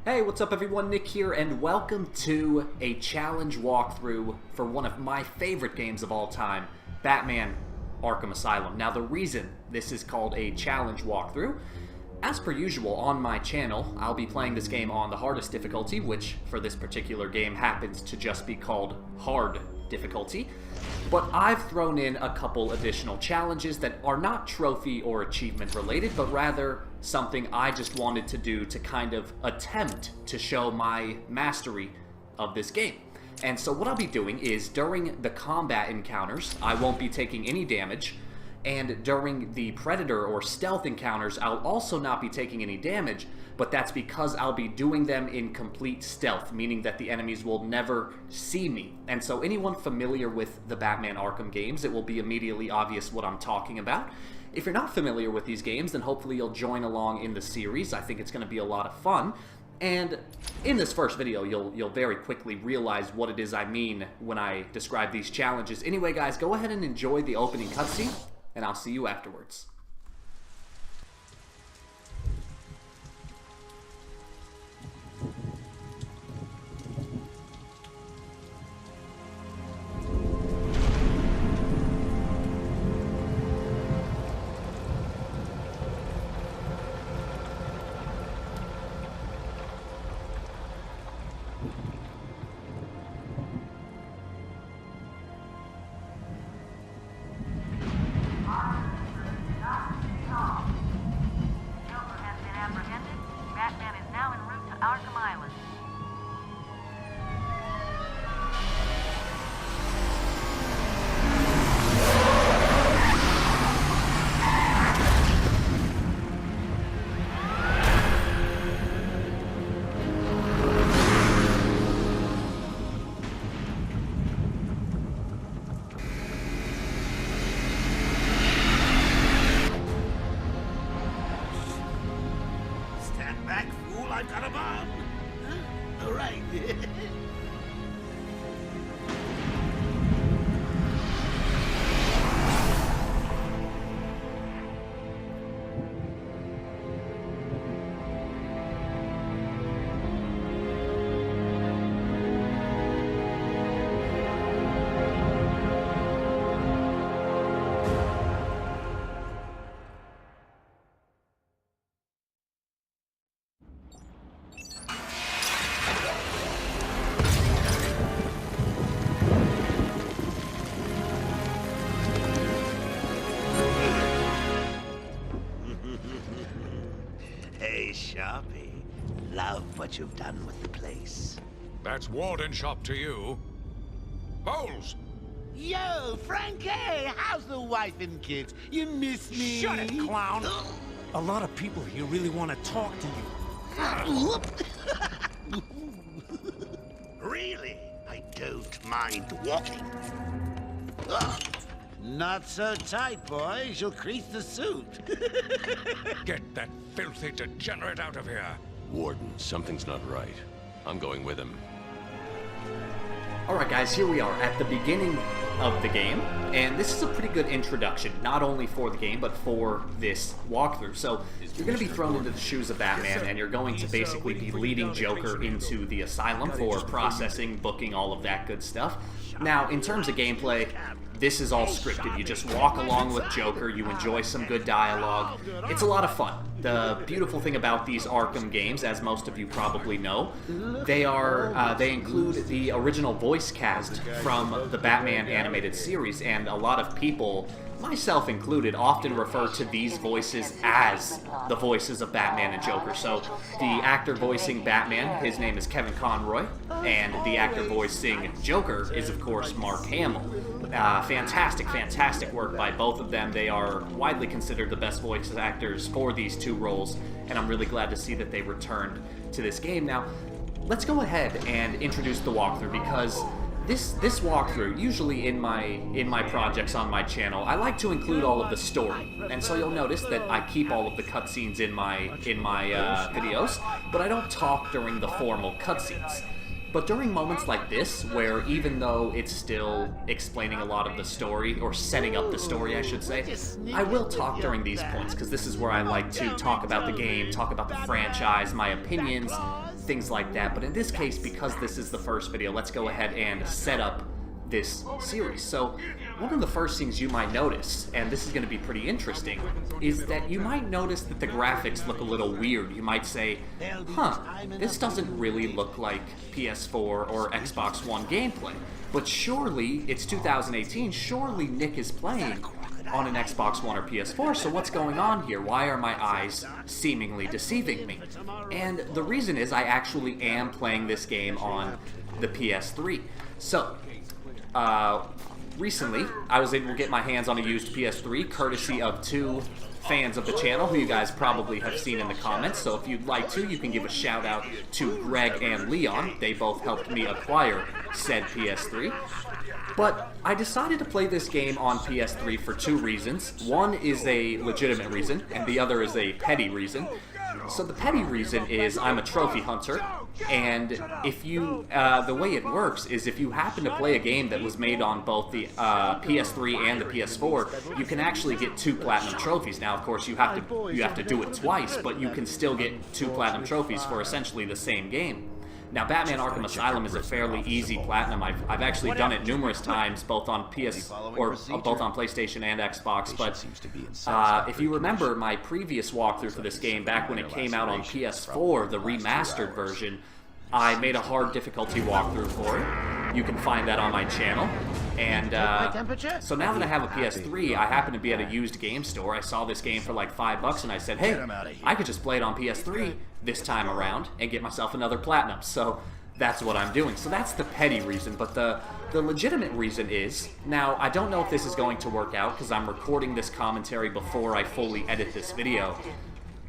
Hey, what's up everyone? Nick here, and welcome to a challenge walkthrough for one of my favorite games of all time, Batman Arkham Asylum. Now, the reason this is called a challenge walkthrough, as per usual on my channel, I'll be playing this game on the hardest difficulty, which for this particular game happens to just be called hard difficulty. But I've thrown in a couple additional challenges that are not trophy or achievement related, but rather something I just wanted to do to kind of attempt to show my mastery of this game. And so what I'll be doing is, during the combat encounters, I won't be taking any damage, and during the predator or stealth encounters, I'll also not be taking any damage, but that's because I'll be doing them in complete stealth, meaning that the enemies will never see me. And so anyone familiar with the Batman Arkham games, it will be immediately obvious what I'm talking about. If you're not familiar with these games, then hopefully you'll join along in the series. I think it's going to be a lot of fun. And in this first video, you'll very quickly realize what it is I mean when I describe these challenges. Anyway, guys, go ahead and enjoy the opening cutscene, and I'll see you afterwards. Arkham Island. Stand back, fool, I've got a bomb! Huh? All right. Hey, Sharpie. Love what you've done with the place. That's Warden Shop to you. Bowles! Yo, Frankie! How's the wife and kids? You miss me? Shut it, clown! A lot of people here really want to talk to you. Really? I don't mind walking. Not so tight, boys. You'll crease the suit. Get that filthy degenerate out of here! Warden, something's not right. I'm going with him. Alright guys, here we are at the beginning of the game, and this is a pretty good introduction, not only for the game, but for this walkthrough. So, you're going to be thrown into the shoes of Batman, and you're going to basically be leading Joker into the asylum for processing, booking, all of that good stuff. Now, in terms of gameplay, this is all scripted. You just walk along with Joker, you enjoy some good dialogue. It's a lot of fun. The beautiful thing about these Arkham games, as most of you probably know, they include the original voice cast from the Batman animated series, and a lot of people, myself included, often refer to these voices as the voices of Batman and Joker. So the actor voicing Batman, his name is Kevin Conroy, and the actor voicing Joker is, of course, Mark Hamill. Fantastic work by both of them. They are widely considered the best voice actors for these two roles, and I'm really glad to see that they returned to this game. Now, let's go ahead and introduce the walkthrough, because this walkthrough, usually in my projects on my channel, I like to include all of the story, and so you'll notice that I keep all of the cutscenes in my videos, but I don't talk during the formal cutscenes. But during moments like this, where even though it's still explaining a lot of the story, or setting up the story, I should say, I will talk during these points, because this is where I like to talk about the game, talk about the franchise, my opinions, things like that. But in this case, because this is the first video, let's go ahead and set up this series. So one of the first things you might notice, and this is going to be pretty interesting, is that you might notice that the graphics look a little weird. You might say, huh, this doesn't really look like PS4 or Xbox One gameplay. But surely, it's 2018, surely Nick is playing on an Xbox One or PS4, so what's going on here? Why are my eyes seemingly deceiving me? And the reason is I actually am playing this game on the PS3. So, recently, I was able to get my hands on a used PS3, courtesy of two fans of the channel, who you guys probably have seen in the comments. So if you'd like to, you can give a shout out to Greg and Leon. They both helped me acquire said PS3. But I decided to play this game on PS3 for two reasons. One is a legitimate reason, and the other is a petty reason. So the petty reason is I'm a trophy hunter, and if you, the way it works is if you happen to play a game that was made on both the PS3 and the PS4, you can actually get 2 platinum trophies. Now, of course, you have to do it twice, but you can still get 2 platinum trophies for essentially the same game. Now, Batman Arkham Asylum is a fairly easy platinum. I've actually done it numerous times, both on both on PlayStation and Xbox. But if you remember my previous walkthrough for this game, back when it came out on PS4, the remastered version, I made a hard difficulty walkthrough for it. You can find that on my channel. And so now that I have a PS3, I happen to be at a used game store. I saw this game for like $5, and I said, hey, I could just play it on PS3 this time around and get myself another platinum. So that's what I'm doing. So that's the petty reason. But the legitimate reason is, now I don't know if this is going to work out because I'm recording this commentary before I fully edit this video.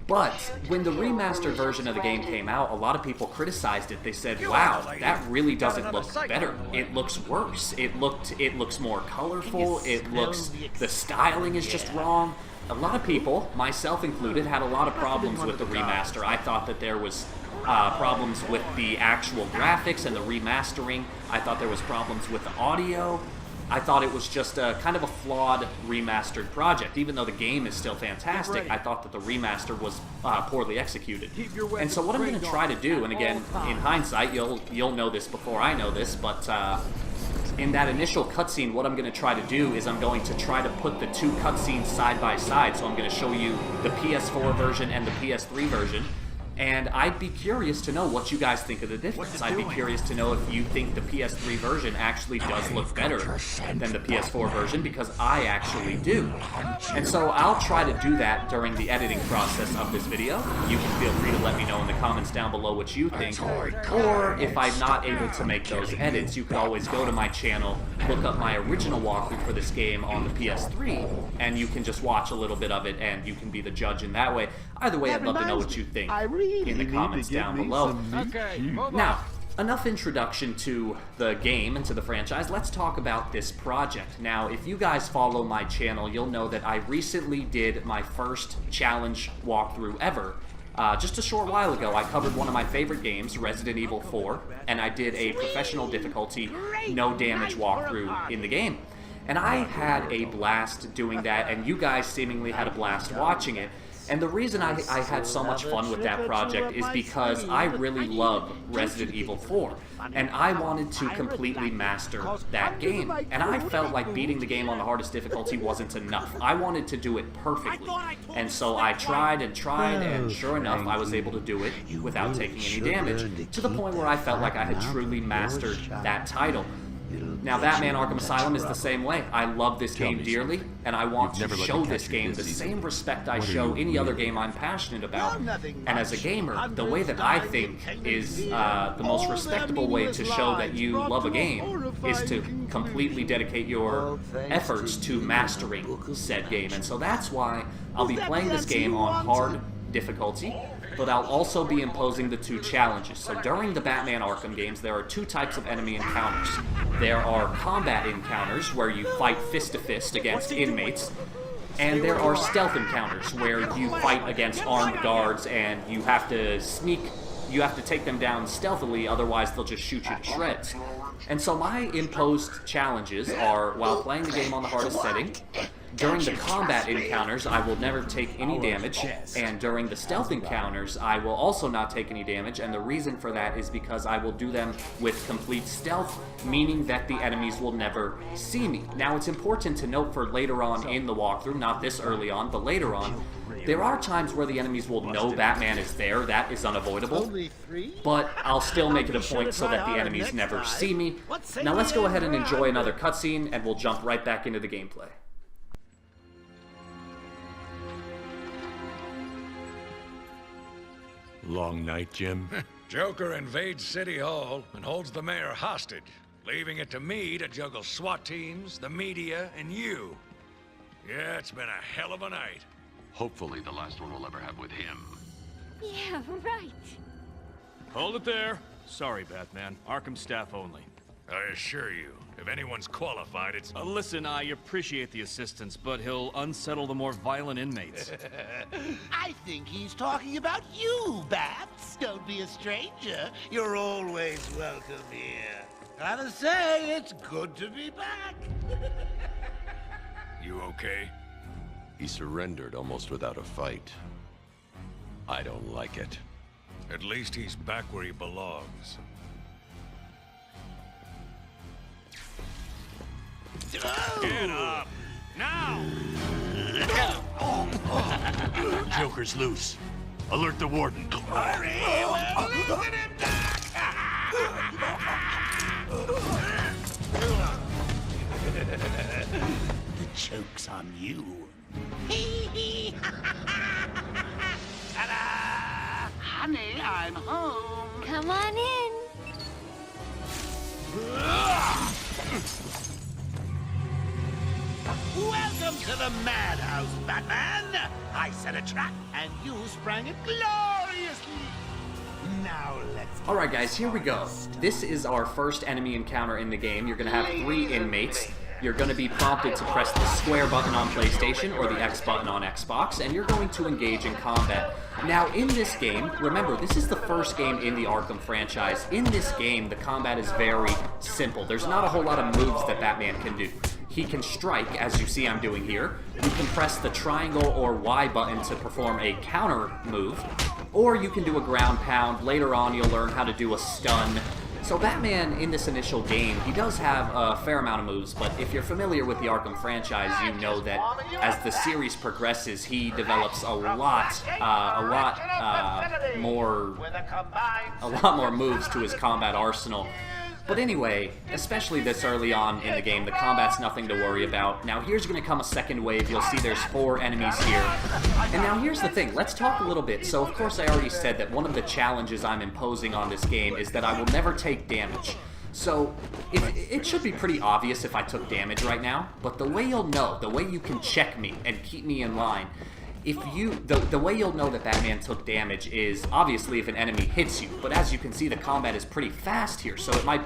But when the remastered version of the game came out, a lot of people criticized it. They said, wow, that really doesn't look better. It looks worse. It looks more colorful. The styling is just wrong. A lot of people, myself included, had a lot of problems with the remaster. I thought that there was problems with the actual graphics and the remastering. I thought there was problems with the audio. I thought it was just kind of a flawed remastered project. Even though the game is still fantastic, I thought that the remaster was poorly executed. And so what I'm going to try to do, and again, in hindsight, you'll know this before I know this, but in that initial cutscene, what I'm going to try to do is I'm going to try to put the 2 cutscenes side by side. So I'm going to show you the PS4 version and the PS3 version. And I'd be curious to know what you guys think of the difference. I'd be curious to know if you think the PS3 version actually does look better than the PS4 version, because I actually do. And so I'll try to do that during the editing process of this video. You can feel free to let me know in the comments down below what you think. Or if I'm not able to make those edits, you can always go to my channel, look up my original walkthrough for this game on the PS3, and you can just watch a little bit of it, and you can be the judge in that way. Either way, I'd love to know what you think in the comments down below. Now, enough introduction to the game and to the franchise. Let's talk about this project. Now, if you guys follow my channel, you'll know that I recently did my first challenge walkthrough ever. Just a short while ago, I covered one of my favorite games, Resident Evil 4, and I did a professional difficulty, no damage walkthrough in the game. And I had a blast doing that, and you guys seemingly had a blast watching it. And the reason I had so much fun with that project is because I really love Resident Evil 4, and I wanted to completely master that game. And I felt like beating the game on the hardest difficulty wasn't enough. I wanted to do it perfectly. And so I tried, and sure enough, I was able to do it without taking any damage, to the point where I felt like I had truly mastered that title. Now, Batman Arkham Asylum is the same way. I love this game dearly, and I want to show this game the same respect I show any other game I'm passionate about. And as a gamer, the way that I think is the most respectable way to show that you love a game is to completely dedicate your efforts to mastering said game. And so that's why I'll be playing this game on hard difficulty, but I'll also be imposing the 2 challenges. So during the Batman Arkham games, there are 2 types of enemy encounters. There are combat encounters, where you fight fist to fist against inmates, and there are stealth encounters, where you fight against armed guards, and you have to take them down stealthily, otherwise they'll just shoot you to shreds. And so my imposed challenges are, while playing the game on the hardest setting, During the combat encounters, I will never take any damage, and during the stealth encounters, I will also not take any damage, and the reason for that is because I will do them with complete stealth, meaning that the enemies will never see me. Now, it's important to note for later on in the walkthrough, not this early on, but later on, there are times where the enemies will know Batman is there. That is unavoidable. But I'll still make it a point so that the enemies never see me. Now let's go ahead and enjoy another cutscene, and we'll jump right back into the gameplay. Long night, Jim? Joker invades City Hall and holds the mayor hostage, leaving it to me to juggle SWAT teams, the media, and you. Yeah, it's been a hell of a night. Hopefully the last one we'll ever have with him. Yeah, right. Hold it there. Sorry, Batman. Arkham staff only. I assure you, if anyone's qualified, it's... Listen, I appreciate the assistance, but he'll unsettle the more violent inmates. I think he's talking about you, Bats. Don't be a stranger. You're always welcome here. Gotta say, it's good to be back. You okay? He surrendered almost without a fight. I don't like it. At least he's back where he belongs. Get up! Now! Joker's loose. Alert the warden. Hurry! We're losing him, The joke's on you. Ta-da! Honey, I'm home. Come on in. Welcome to the madhouse, Batman! I set a trap, and you sprang it gloriously! Now let's... Alright guys, here we go. This is our first enemy encounter in the game. You're going to have 3 inmates. You're going to be prompted to press the square button on PlayStation or the X button on Xbox, and you're going to engage in combat. Now, in this game, remember, this is the first game in the Arkham franchise. In this game, the combat is very simple. There's not a whole lot of moves that Batman can do. He can strike, as you see I'm doing here. You can press the triangle or Y button to perform a counter move, or you can do a ground pound. Later on, you'll learn how to do a stun. So Batman, in this initial game, he does have a fair amount of moves, but if you're familiar with the Arkham franchise, you know that as the series progresses, he develops a lot more moves to his combat arsenal. But anyway, especially this early on in the game, the combat's nothing to worry about. Now here's going to come a second wave. You'll see there's 4 enemies here. And now here's the thing. Let's talk a little bit. So of course I already said that one of the challenges I'm imposing on this game is that I will never take damage. So it should be pretty obvious if I took damage right now, but the way you'll know, the way you can check me and keep me in line, the way you'll know that Batman took damage is obviously if an enemy hits you, but as you can see, the combat is pretty fast here, so you might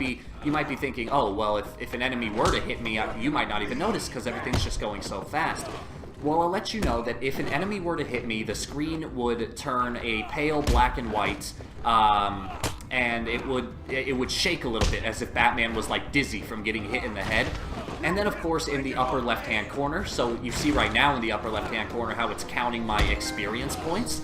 be thinking, oh, well, if an enemy were to hit me, you might not even notice because everything's just going so fast. Well, I'll let you know that if an enemy were to hit me, the screen would turn a pale black and white, and it would shake a little bit as if Batman was like dizzy from getting hit in the head. And then of course in the upper left hand corner, so you see right now in the upper left hand corner how it's counting my experience points.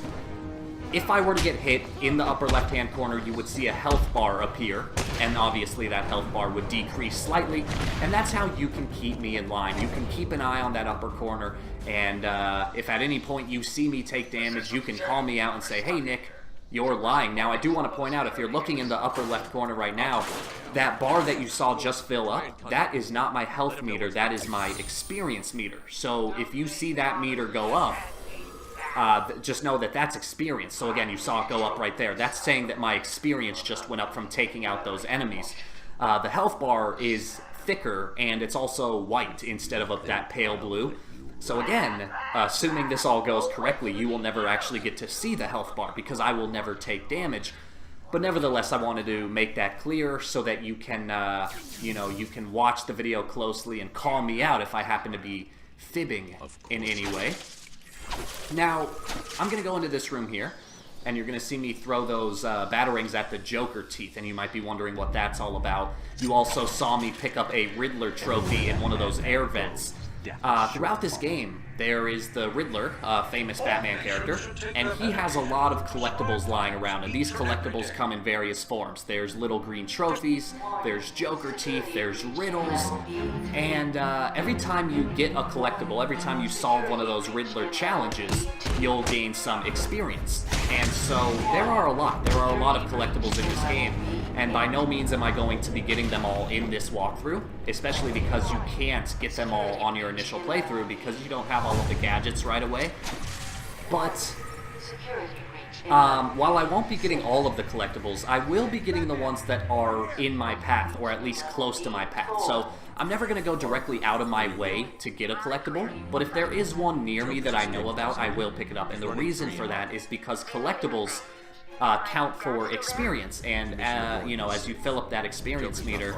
If I were to get hit in the upper left hand corner, you would see a health bar appear, and obviously that health bar would decrease slightly, and that's how you can keep me in line. You can keep an eye on that upper corner, and if at any point you see me take damage, you can call me out and say, hey Nick, you're lying. Now, I do want to point out, if you're looking in the upper left corner right now, that bar that you saw just fill up, that is not my health meter, that is my experience meter. So if you see that meter go up, just know that that's experience. So again, you saw it go up right there. That's saying that my experience just went up from taking out those enemies. The health bar is thicker, and it's also white instead of that pale blue. So again, assuming this all goes correctly, you will never actually get to see the health bar because I will never take damage. But nevertheless, I wanted to make that clear so that you can, you can watch the video closely and call me out if I happen to be fibbing in any way. Now, I'm going to go into this room here, and you're going to see me throw those batarangs at the Joker teeth, and you might be wondering what that's all about. You also saw me pick up a Riddler trophy in one of those air vents. Throughout this game, there is the Riddler, a famous Batman character, and he has a lot of collectibles lying around, and these collectibles come in various forms. There's little green trophies, there's Joker teeth, there's riddles, and every time you get a collectible, every time you solve one of those Riddler challenges, you'll gain some experience. And so there are a lot of collectibles in this game, and by no means am I going to be getting them all in this walkthrough, especially because you can't get them all on your initial playthrough because you don't have all of the gadgets right away. But while I won't be getting all of the collectibles, I will be getting the ones that are in my path, or at least close to my path. So I'm never going to go directly out of my way to get a collectible, but if there is one near me that I know about, I will pick it up. And the reason for that is because collectibles count for experience, and you know, as you fill up that experience meter,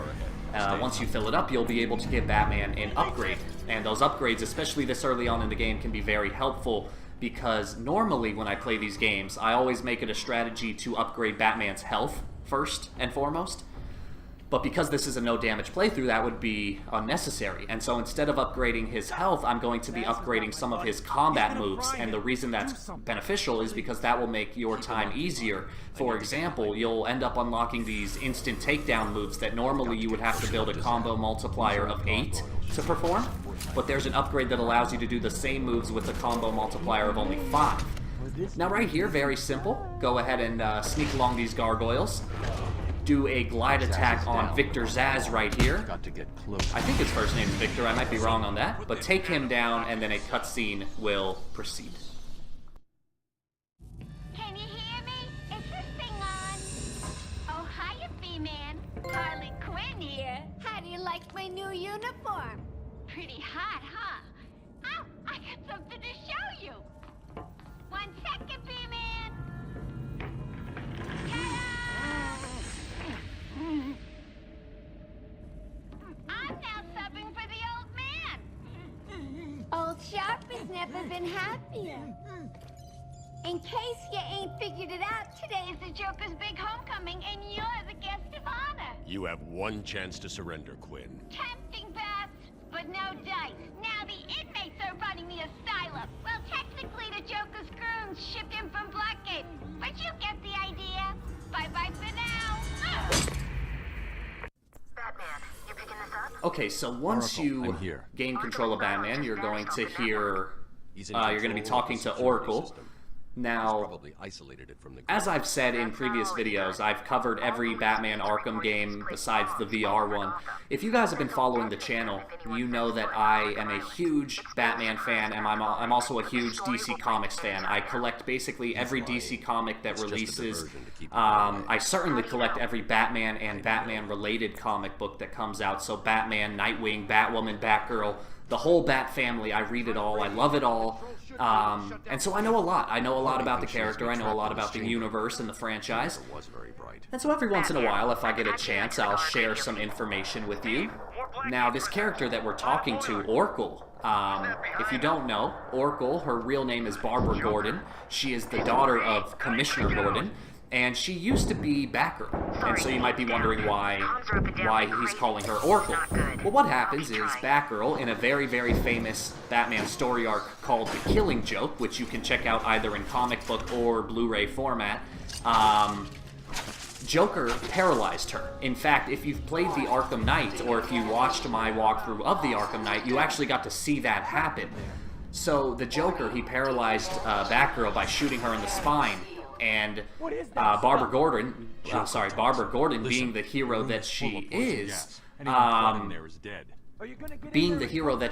once you fill it up, you'll be able to give Batman an upgrade. And those upgrades, especially this early on in the game, can be very helpful because normally when I play these games, I always make it a strategy to upgrade Batman's health first and foremost. But because this is a no-damage playthrough, that would be unnecessary. And so instead of upgrading his health, I'm going to be upgrading some of his combat moves. And the reason that's beneficial is because that will make your time easier. For example, you'll end up unlocking these instant takedown moves that normally you would have to build a combo multiplier of 8 to perform. But there's an upgrade that allows you to do the same moves with a combo multiplier of only 5. Now right here, very simple. Go ahead and sneak along these gargoyles. Do a glide attack on Victor Zsasz right here. I think his first name is Victor, I might be wrong on that, but take him down and then a cutscene will proceed. Can you hear me? Is this thing on? Oh, hiya, B-Man. Harley Quinn here. How do you like my new uniform? Pretty hot, huh? Oh, I got something to show you. 1 second, B-Man. I'm now subbing for the old man. Old Sharp has never been happier. In case you ain't figured it out, today is the Joker's big homecoming, and you're the guest of honor. You have one chance to surrender, Quinn. Tempting, Bats, but no dice. Now the inmates are running the asylum. Well, technically the Joker's goons shipped in from Blackgate, but you get the idea. Bye-bye for now. Batman, you picking this up? Okay, so once you gain control of Batman, you're going to hear, you're going to be talking to Oracle. Now, as I've said in previous videos, I've covered every Batman Arkham game besides the VR one. If you guys have been following the channel, you know that I am a huge Batman fan, and I'm also a huge DC Comics fan. I collect basically every DC comic that releases. I certainly collect every Batman and Batman-related comic book that comes out. So Batman, Nightwing, Batwoman, Batgirl, the whole Bat family. I read it all. I love it all. And so I know a lot. I know a lot about the character. I know a lot about the universe and the franchise. And so every once in a while, if I get a chance, I'll share some information with you. Now, this character that we're talking to, Oracle, if you don't know, Oracle, her real name is Barbara Gordon. She is the daughter of Commissioner Gordon. And she used to be Batgirl, and so you might be wondering why he's calling her Oracle. Well, what happens is Batgirl, in a very, very famous Batman story arc called The Killing Joke, which you can check out either in comic book or Blu-ray format, Joker paralyzed her. In fact, if you've played the Arkham Knight, or if you watched my walkthrough of the Arkham Knight, you actually got to see that happen. So the Joker, he paralyzed Batgirl by shooting her in the spine. And Barbara Gordon, being the hero that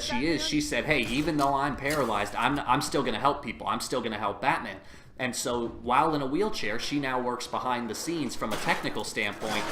she is, she said, hey, even though I'm paralyzed, I'm still going to help people. I'm still going to help Batman. And so while in a wheelchair, she now works behind the scenes from a technical standpoint,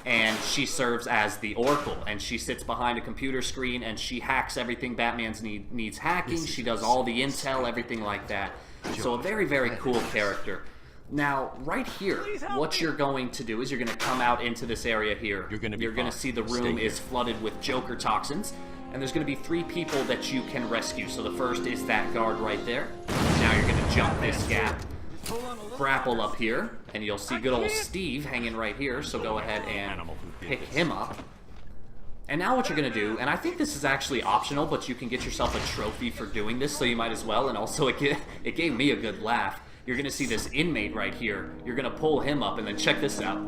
and she serves as the Oracle. And she sits behind a computer screen, and she hacks everything Batman needs hacking. She does all the intel, everything like that. So a very, very cool character. Now, right here, what you're going to do is you're going to come out into this area here. You're going to see the room is flooded with Joker toxins, and there's going to be 3 people that you can rescue. So the first is that guard right there. Now you're going to jump this gap, grapple up here, and you'll see good old Steve hanging right here, so go ahead and pick him up. And now what you're going to do, and I think this is actually optional, but you can get yourself a trophy for doing this, so you might as well, and also it gave me a good laugh. You're going to see this inmate right here. You're going to pull him up, and then check this out.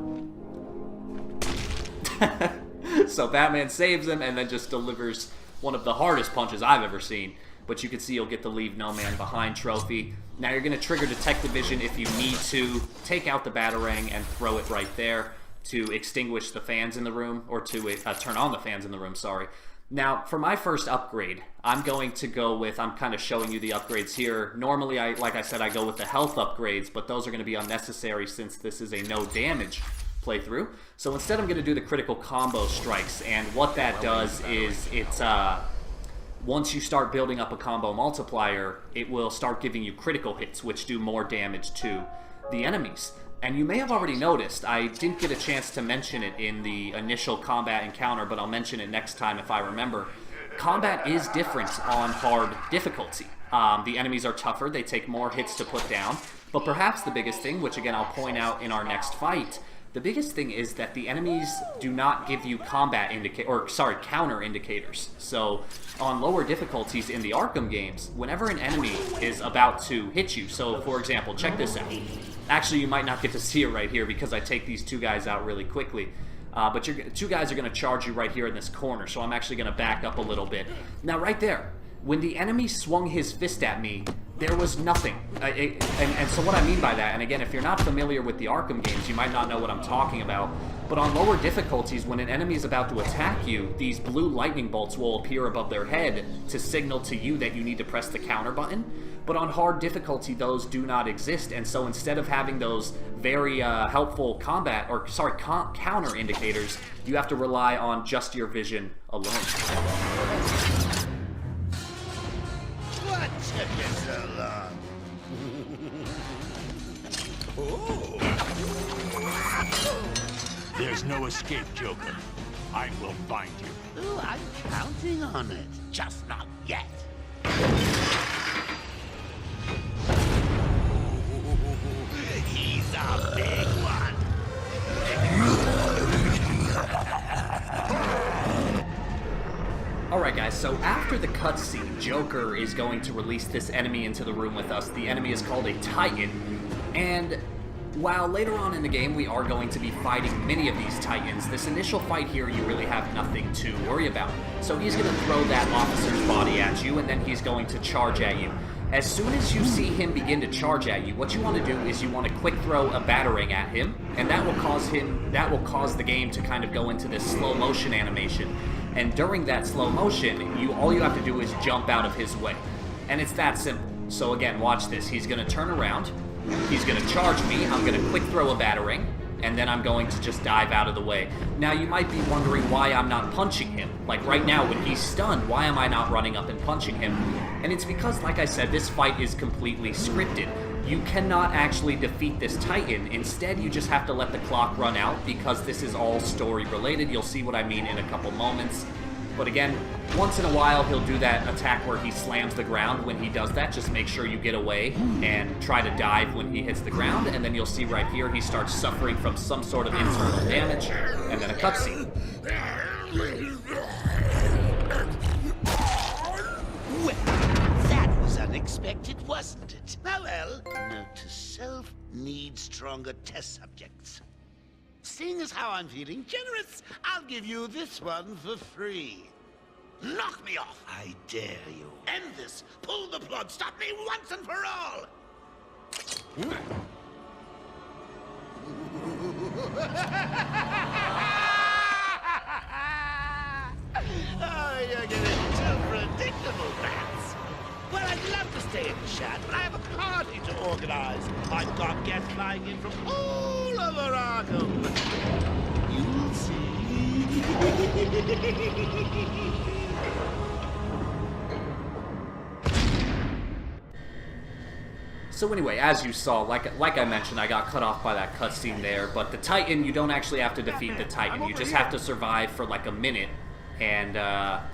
So Batman saves him, and then just delivers one of the hardest punches I've ever seen. But you can see you'll get the Leave No Man Behind trophy. Now you're going to trigger Detective Vision if you need to take out the Batarang and throw it right there to extinguish the fans in the room, or to turn on the fans in the room, sorry. Now, for my first upgrade, I'm going to go with, I'm kind of showing you the upgrades here. Normally, like I said, I go with the health upgrades, but those are going to be unnecessary since this is a no damage playthrough. So instead, I'm going to do the critical combo strikes, and what that does is it's once you start building up a combo multiplier, it will start giving you critical hits, which do more damage to the enemies. And you may have already noticed, I didn't get a chance to mention it in the initial combat encounter, but I'll mention it next time if I remember. Combat is different on hard difficulty. The enemies are tougher, they take more hits to put down, but perhaps the biggest thing, which again I'll point out in our next fight, the biggest thing is that the enemies do not give you counter indicators. So on lower difficulties in the Arkham games, whenever an enemy is about to hit you, so for example, check this out. Actually, you might not get to see it right here because I take these two guys out really quickly. But two guys are going to charge you right here in this corner, so I'm actually going to back up a little bit. Now, right there, when the enemy swung his fist at me, there was nothing. And so what I mean by that, and again, if you're not familiar with the Arkham games, you might not know what I'm talking about, but on lower difficulties, when an enemy is about to attack you, these blue lightning bolts will appear above their head to signal to you that you need to press the counter button. But on hard difficulty, those do not exist, and so instead of having those very helpful counter indicators, you have to rely on just your vision alone. What took you so long? There's no escape, Joker. I will find you. Oh, I'm counting on it. Just not yet. He's a big one. Alright guys, so after the cutscene, Joker is going to release this enemy into the room with us. The enemy is called a Titan, and while later on in the game we are going to be fighting many of these Titans, this initial fight here you really have nothing to worry about. So he's going to throw that officer's body at you, and then he's going to charge at you. As soon as you see him begin to charge at you, what you want to do is you want to quick throw a Batarang at him, and that will cause the game to kind of go into this slow motion animation. And during that slow motion, all you have to do is jump out of his way. And it's that simple. So again, watch this. He's going to turn around, he's going to charge me, I'm going to quick throw a Batarang, and then I'm going to just dive out of the way. Now you might be wondering why I'm not punching him. Like right now when he's stunned, why am I not running up and punching him? And it's because, like I said, this fight is completely scripted. You cannot actually defeat this Titan. Instead, you just have to let the clock run out because this is all story related. You'll see what I mean in a couple moments. But again, once in a while, he'll do that attack where he slams the ground. When he does that, just make sure you get away and try to dive when he hits the ground. And then you'll see right here, he starts suffering from some sort of internal damage. And then a cutscene. Well, that was unexpected, wasn't it? Oh well, note to self, need stronger test subjects. Seeing as how I'm feeling generous, I'll give you this one for free. Knock me off, I dare you. End this. Pull the plug. Stop me once and for all. Oh, you're getting too predictable, Bats. Well, I'd love to stay and chat, but I have a party to organize. I've got guests flying in from all over Arkham. You'll see. So anyway, as you saw, like I mentioned, I got cut off by that cutscene there, but the Titan, you don't actually have to defeat the Titan. You just have to survive for like a minute, and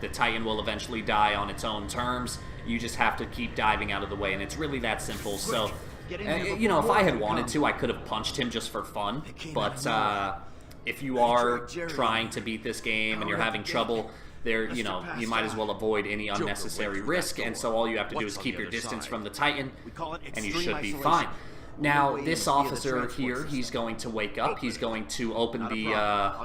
the Titan will eventually die on its own terms. You just have to keep diving out of the way, and it's really that simple. So, you know, if I had wanted to, I could have punched him just for fun, but if you are trying to beat this game and you're having trouble, there, you know, you might as well avoid any unnecessary risk, and so all you have to do is keep your distance from the Titan, and you should be fine. Now, this officer here, he's going to wake up. He's going to open the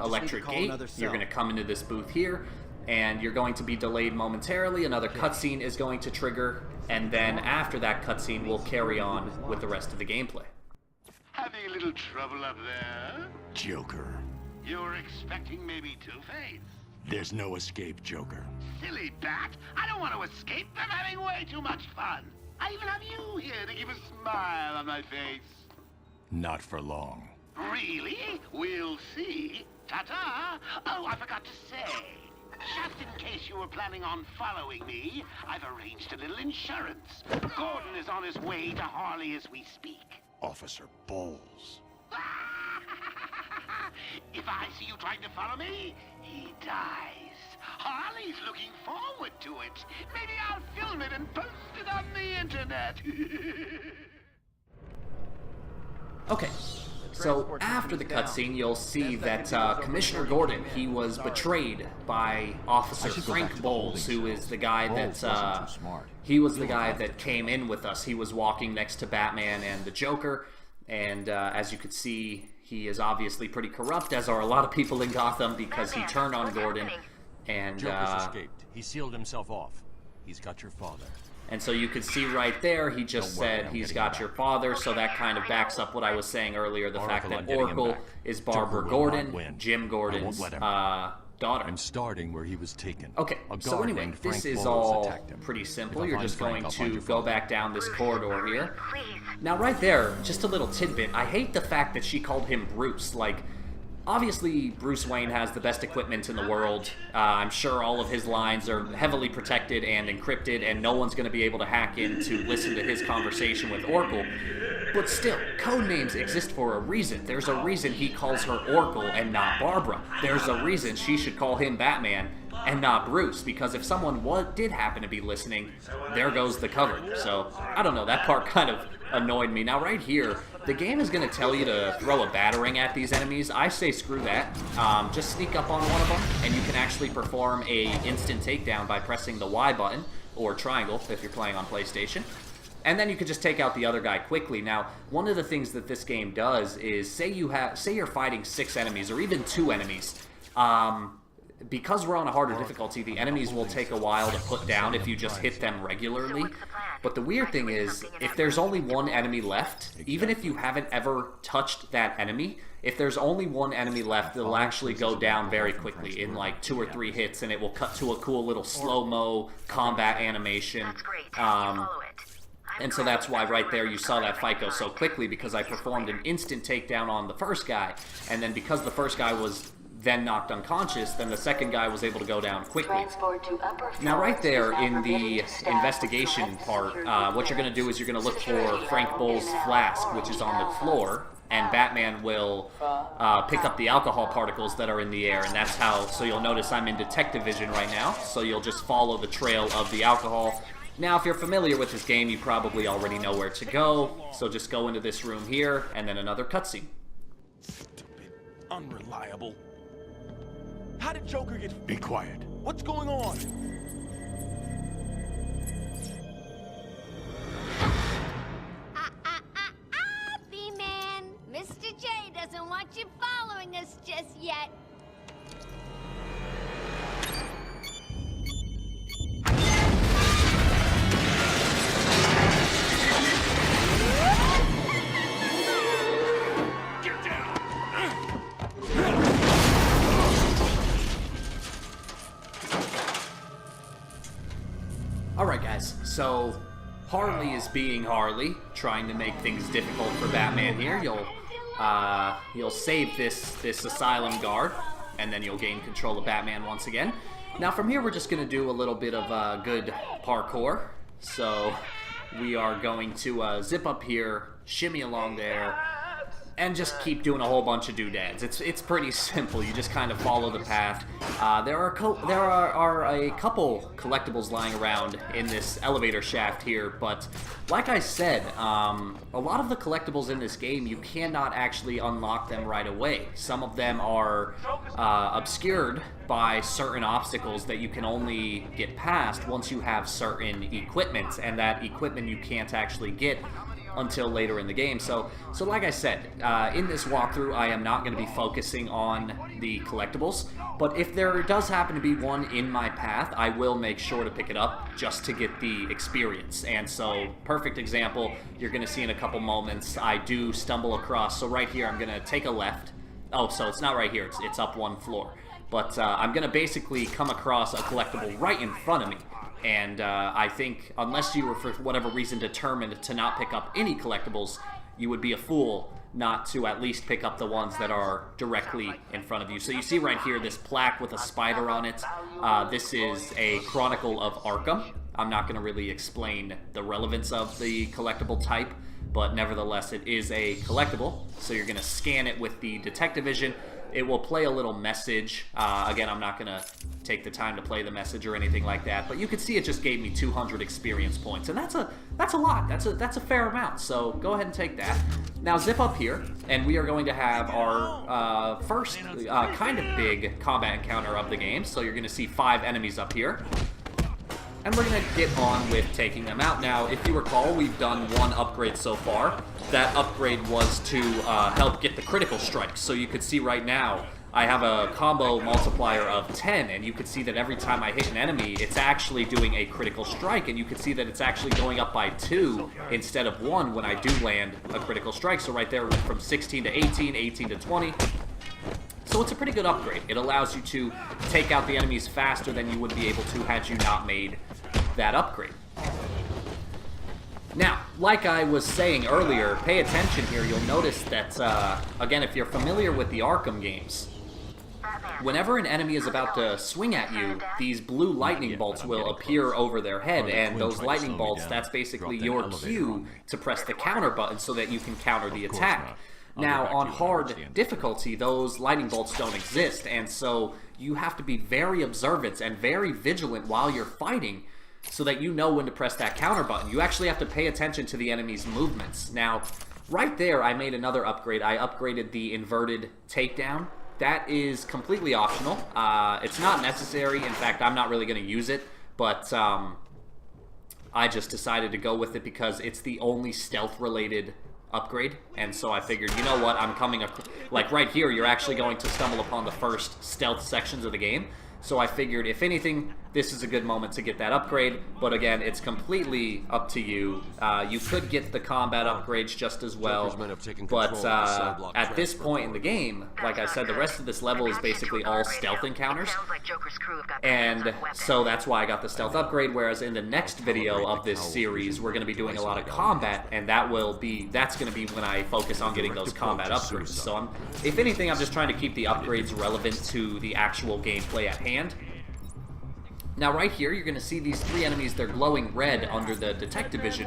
electric gate. You're going to come into this booth here, and you're going to be delayed momentarily. Another cutscene is going to trigger, and then after that cutscene, we'll carry on with the rest of the gameplay. Having a little trouble up there? Joker. You're expecting maybe Two-Face? There's no escape, Joker. Silly bat! I don't want to escape. I'm having way too much fun. I even have you here to keep a smile on my face. Not for long. Really? We'll see. Ta-ta! Oh, I forgot to say. Just in case you were planning on following me, I've arranged a little insurance. Gordon is on his way to Harley as we speak. Officer Bowles. If I see you trying to follow me, he dies. Harley's looking forward to it. Maybe I'll film it and post it on the internet. Okay, so after the cutscene, you'll see that Commissioner Gordon, he was betrayed by Officer Frank Bowles, who is the guy that, he was the guy that came in with us. He was walking next to Batman and the Joker, and as you could see, he is obviously pretty corrupt, as are a lot of people in Gotham, because he turned on Gordon, and Joker's escaped. He sealed himself off. He's got your father. and so you could see right there, he just said he's got your father, so that kind of backs up what I was saying earlier, the fact that Oracle is Barbara Gordon, Jim Gordon's daughter. I'm starting where he was taken. Okay, so anyway, this is all pretty simple. You're just going to go back down this corridor here. Now right there, just a little tidbit, I hate the fact that she called him Bruce. Like, obviously Bruce Wayne has the best equipment in the world. I'm sure all of his lines are heavily protected and encrypted, and no one's going to be able to hack in to listen to his conversation with Oracle. But still, code names exist for a reason. There's a reason he calls her Oracle and not Barbara. There's a reason she should call him Batman and not Bruce, because if someone did happen to be listening, there goes the cover. So, I don't know, that part kind of annoyed me. Now right here, the game is going to tell you to throw a batarang at these enemies. I say screw that. Just sneak up on one of them, and you can actually perform a instant takedown by pressing the Y button, or triangle if you're playing on PlayStation. And then you could just take out the other guy quickly. Now, one of the things that this game does is, say you're fighting 6 enemies, or even 2 enemies, because we're on a harder difficulty, the enemies will take a while to put down if you just hit them regularly. But the weird thing is, if there's only one enemy left, even if you haven't ever touched that enemy, if there's only one enemy left, it'll actually go down very quickly in like 2 or 3 hits, and it will cut to a cool little slow-mo combat animation. And so that's why right there you saw that fight go so quickly, because I performed an instant takedown on the first guy, and then because the first guy was then knocked unconscious, then the second guy was able to go down quickly. Now right there in the investigation part, what you're going to do is you're going to look for Frank Bowles' flask, which is on the floor, and Batman will pick up the alcohol particles that are in the air, and that's how, so you'll notice I'm in detective vision right now, so you'll just follow the trail of the alcohol. Now, if you're familiar with this game, you probably already know where to go, so just go into this room here, and then another cutscene. Stupid, unreliable. How did Joker get... Be quiet. What's going on? B-Man. Mr. J doesn't want you following us just yet. Alright guys, so Harley is being Harley, trying to make things difficult for Batman here. You'll save this asylum guard, and then you'll gain control of Batman once again. Now from here we're just going to do a little bit of good parkour. So we are going to zip up here, shimmy along there, and just keep doing a whole bunch of doodads. It's pretty simple. You just kind of follow the path. There are a couple collectibles lying around in this elevator shaft here, but like I said, a lot of the collectibles in this game, you cannot actually unlock them right away. Some of them are obscured by certain obstacles that you can only get past once you have certain equipment, and that equipment you can't actually get until later in the game. So like I said, in this walkthrough, I am not going to be focusing on the collectibles, but if there does happen to be one in my path, I will make sure to pick it up just to get the experience. And so, perfect example, you're going to see in a couple moments, I do stumble across, so right here I'm going to take a left. Oh, so it's not right here, it's up one floor. But I'm going to basically come across a collectible right in front of me. And I think, unless you were for whatever reason determined to not pick up any collectibles, you would be a fool not to at least pick up the ones that are directly in front of you. So you see right here this plaque with a spider on it. This is a Chronicle of Arkham. I'm not going to really explain the relevance of the collectible type, but nevertheless it is a collectible. So you're going to scan it with the Detective Vision. It will play a little message. Again, I'm not going to take the time to play the message or anything like that, but you can see it just gave me 200 experience points, and that's a lot. That's a fair amount, so go ahead and take that. Now zip up here, and we are going to have our first kind of big combat encounter of the game. So you're going to see 5 enemies up here, and we're going to get on with taking them out. Now, if you recall, we've done one upgrade so far. That upgrade was to help get the critical strikes. So you could see right now, I have a combo multiplier of 10, and you can see that every time I hit an enemy, it's actually doing a critical strike, and you can see that it's actually going up by 2 instead of 1 when I do land a critical strike. So right there, it went from 16 to 18, 18 to 20. So it's a pretty good upgrade. It allows you to take out the enemies faster than you would be able to had you not made that upgrade. Now, like I was saying earlier, pay attention here. You'll notice that, again, if you're familiar with the Arkham games, whenever an enemy is about to swing at you, these blue lightning bolts will appear over their head, and those lightning bolts, that's basically your cue to press the counter button so that you can counter the attack. Now, on hard difficulty, those lightning bolts don't exist, and so you have to be very observant and very vigilant while you're fighting so that you know when to press that counter button. You actually have to pay attention to the enemy's movements. Now, right there, I made another upgrade. I upgraded the inverted takedown. That is completely optional. It's not necessary. In fact, I'm not really going to use it, but I just decided to go with it because it's the only stealth-related upgrade, and so I figured, you know what, I'm coming up, like right here, you're actually going to stumble upon the first stealth sections of the game. So I figured, if anything, this is a good moment to get that upgrade, but again, it's completely up to you. You could get the combat upgrades just as well, but at this point in the game, like I said, the rest of this level is basically all stealth encounters, and so that's why I got the stealth upgrade, whereas in the next video of this series, we're going to be doing a lot of combat, and that's going to be when I focus on getting those combat upgrades. So if anything, I'm just trying to keep the upgrades relevant to the actual gameplay at hand. Now right here, you're going to see these 3 enemies. They're glowing red under the Detective Vision.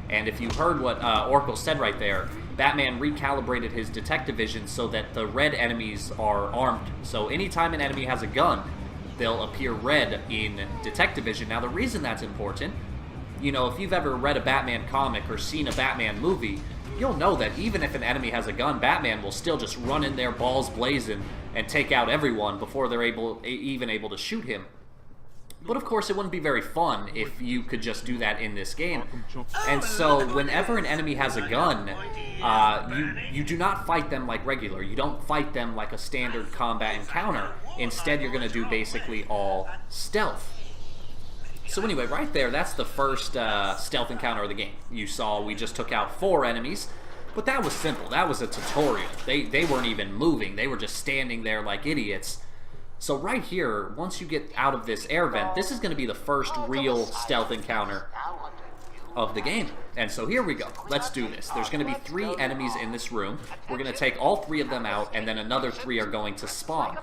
And if you heard what Oracle said right there, Batman recalibrated his Detective Vision so that the red enemies are armed. So anytime an enemy has a gun, they'll appear red in Detective Vision. Now the reason that's important, you know, if you've ever read a Batman comic or seen a Batman movie, you'll know that even if an enemy has a gun, Batman will still just run in there balls blazing and take out everyone before they're even able to shoot him. But of course, it wouldn't be very fun if you could just do that in this game. And so, whenever an enemy has a gun, you do not fight them like regular. You don't fight them like a standard combat encounter. Instead, you're going to do basically all stealth. So anyway, right there, that's the first stealth encounter of the game. You saw we just took out 4 enemies, but that was simple. That was a tutorial. They weren't even moving. They were just standing there like idiots. So right here, once you get out of this air vent, this is going to be the first real stealth encounter of the game. And so here we go. Let's do this. There's going to be 3 enemies in this room. We're going to take all 3 of them out, and then another 3 are going to spawn.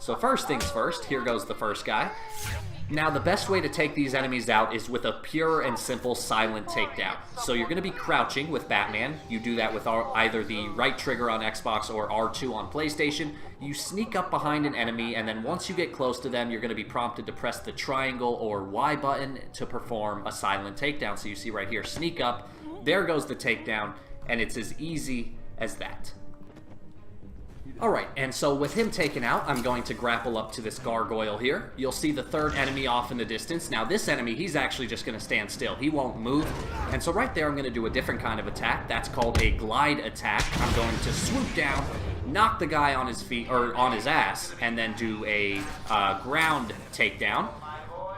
So first things first, here goes the first guy. Now, the best way to take these enemies out is with a pure and simple silent takedown. So you're going to be crouching with Batman. You do that with either the right trigger on Xbox or R2 on PlayStation. You sneak up behind an enemy, and then once you get close to them, you're going to be prompted to press the triangle or Y button to perform a silent takedown. So you see right here, sneak up, there goes the takedown, and it's as easy as that. Alright, and so with him taken out, I'm going to grapple up to this gargoyle here. You'll see the third enemy off in the distance. Now this enemy, he's actually just going to stand still. He won't move. And so right there, I'm going to do a different kind of attack. That's called a glide attack. I'm going to swoop down, knock the guy on his feet, or on his ass, and then do a ground takedown.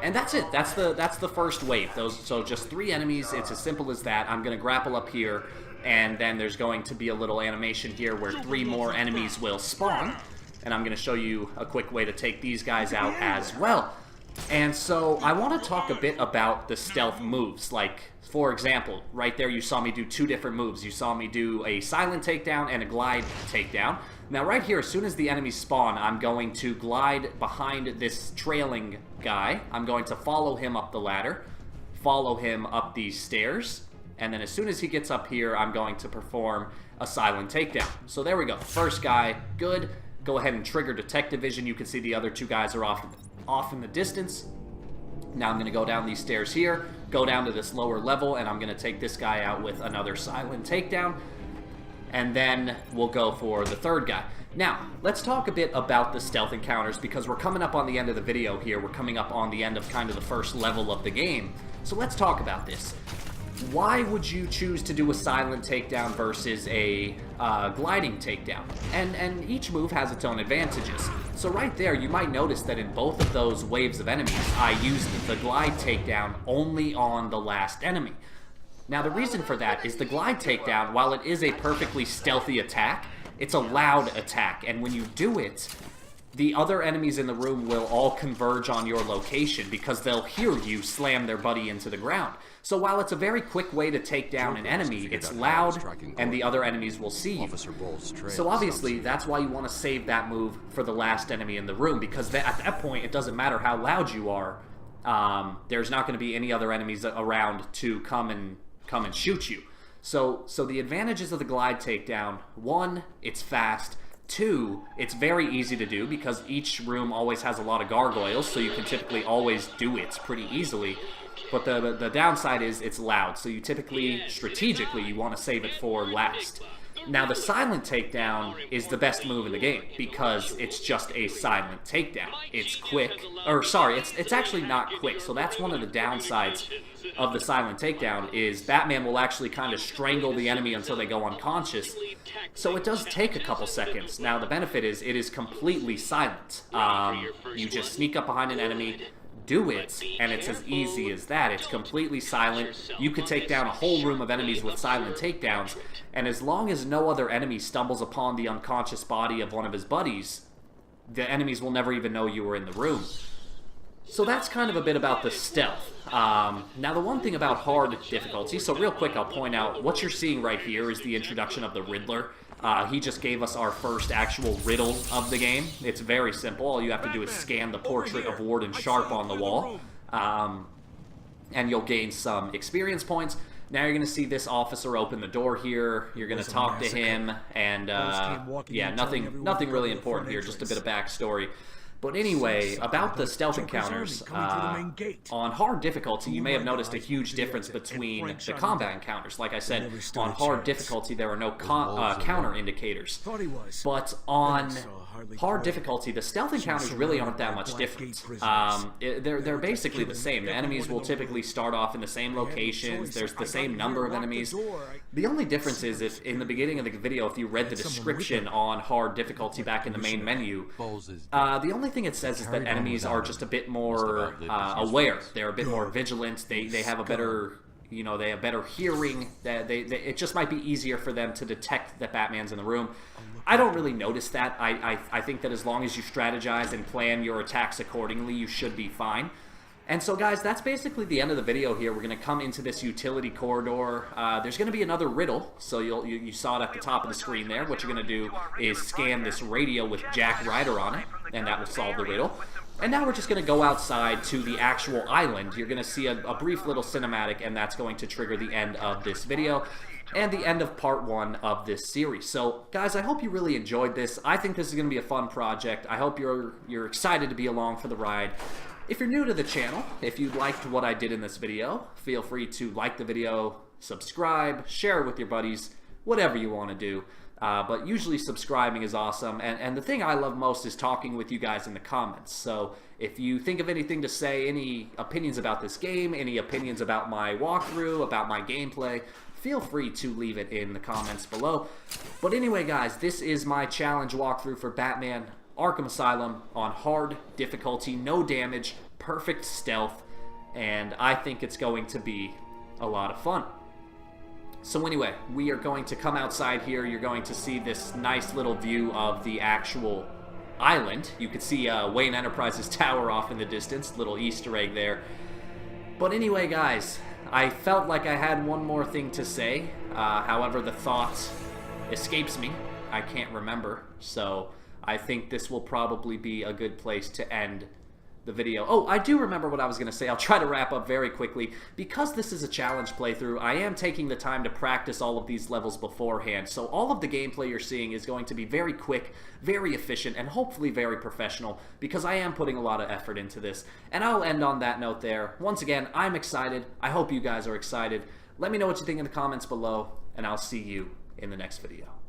And that's it. That's the first wave. So just 3 enemies. It's as simple as that. I'm going to grapple up here. And then there's going to be a little animation here where 3 more enemies will spawn. And I'm going to show you a quick way to take these guys out as well. And so I want to talk a bit about the stealth moves. Like, for example, right there you saw me do 2 different moves. You saw me do a silent takedown and a glide takedown. Now right here, as soon as the enemies spawn, I'm going to glide behind this trailing guy. I'm going to follow him up the ladder, follow him up these stairs. And then as soon as he gets up here, I'm going to perform a silent takedown. So there we go. First guy, good. Go ahead and trigger detective vision. You can see the other 2 guys are off in the distance. Now I'm going to go down these stairs here, go down to this lower level, and I'm going to take this guy out with another silent takedown. And then we'll go for the third guy. Now, let's talk a bit about the stealth encounters because we're coming up on the end of the video here. We're coming up on the end of kind of the first level of the game. So let's talk about this. Why would you choose to do a silent takedown versus a gliding takedown? And each move has its own advantages. So right there, you might notice that in both of those waves of enemies, I used the glide takedown only on the last enemy. Now the reason for that is the glide takedown, while it is a perfectly stealthy attack, it's a loud attack, and when you do it, the other enemies in the room will all converge on your location because they'll hear you slam their buddy into the ground. So while it's a very quick way to take down an enemy, it's loud and the other enemies will see you. So obviously, that's why you want to save that move for the last enemy in the room, because at that point, it doesn't matter how loud you are. There's not going to be any other enemies around to come and shoot you. So the advantages of the glide takedown: 1, it's fast. 2, it's very easy to do because each room always has a lot of gargoyles, so you can typically always do it pretty easily. But the downside is it's loud, so you typically, strategically, you want to save it for last. Now the silent takedown is the best move in the game because it's just a silent takedown. It's quick, or sorry, it's actually not quick, so that's one of the downsides of the silent takedown is Batman will actually kind of strangle the enemy until they go unconscious. So it does take a couple seconds. Now the benefit is it is completely silent. You just sneak up behind an enemy, do it, and it's as easy as that. It's completely silent. You could take down a whole room of enemies with silent takedowns, and as long as no other enemy stumbles upon the unconscious body of one of his buddies, the enemies will never even know you were in the room. So that's kind of a bit about the stealth. Now the one thing about hard difficulty, so real quick I'll point out, what you're seeing right here is the introduction of the Riddler. He just gave us our first actual riddle of the game. It's very simple. All you have to do is scan the portrait of Warden Sharp on the wall, and you'll gain some experience points. Now you're going to see this officer open the door here. You're going to talk to him, and yeah, nothing really important here, just a bit of backstory. But anyway, about the stealth encounters, on hard difficulty, you may have noticed a huge difference between the combat encounters. Like I said, on hard difficulty, there are no counter indicators. But on hard difficulty, the stealth encounters really aren't that much different. They're basically the same. The enemies will typically start off in the same locations. There's the same number of enemies. The only difference is if in the beginning of the video, if you read the description on hard difficulty back in the main menu, the only thing it says is that enemies are just a bit more aware. They're a bit more vigilant. They have a better, you know, they have better hearing. It just might be easier for them to detect that Batman's in the room. I don't really notice that. I think that as long as you strategize and plan your attacks accordingly, you should be fine. And so guys, that's basically the end of the video here. We're going to come into this utility corridor. There's going to be another riddle. So you saw it at the top of the screen there. What you're going to do is scan this radio with Jack Ryder on it, and that will solve the riddle. And now we're just going to go outside to the actual island. You're going to see a brief little cinematic, and that's going to trigger the end of this video and the end of part 1 of this series. So guys, I hope you really enjoyed this. I think this is going to be a fun project. I hope you're excited to be along for the ride. If you're new to the channel, if you liked what I did in this video, feel free to like the video, subscribe, share it with your buddies, whatever you want to do. But usually subscribing is awesome, and the thing I love most is talking with you guys in the comments. So if you think of anything to say, any opinions about this game, any opinions about my walkthrough, about my gameplay, feel free to leave it in the comments below. But anyway guys, this is my challenge walkthrough for Batman Arkham Asylum on hard difficulty, no damage, perfect stealth, and I think it's going to be a lot of fun. So anyway, we are going to come outside here. You're going to see this nice little view of the actual island. You can see Wayne Enterprises tower off in the distance, little Easter egg there. But anyway guys, I felt like I had one more thing to say. However, the thought escapes me. I can't remember, so I think this will probably be a good place to end the video. Oh, I do remember what I was going to say. I'll try to wrap up very quickly. Because this is a challenge playthrough, I am taking the time to practice all of these levels beforehand. So all of the gameplay you're seeing is going to be very quick, very efficient, and hopefully very professional, because I am putting a lot of effort into this. And I'll end on that note there. Once again, I'm excited. I hope you guys are excited. Let me know what you think in the comments below, and I'll see you in the next video.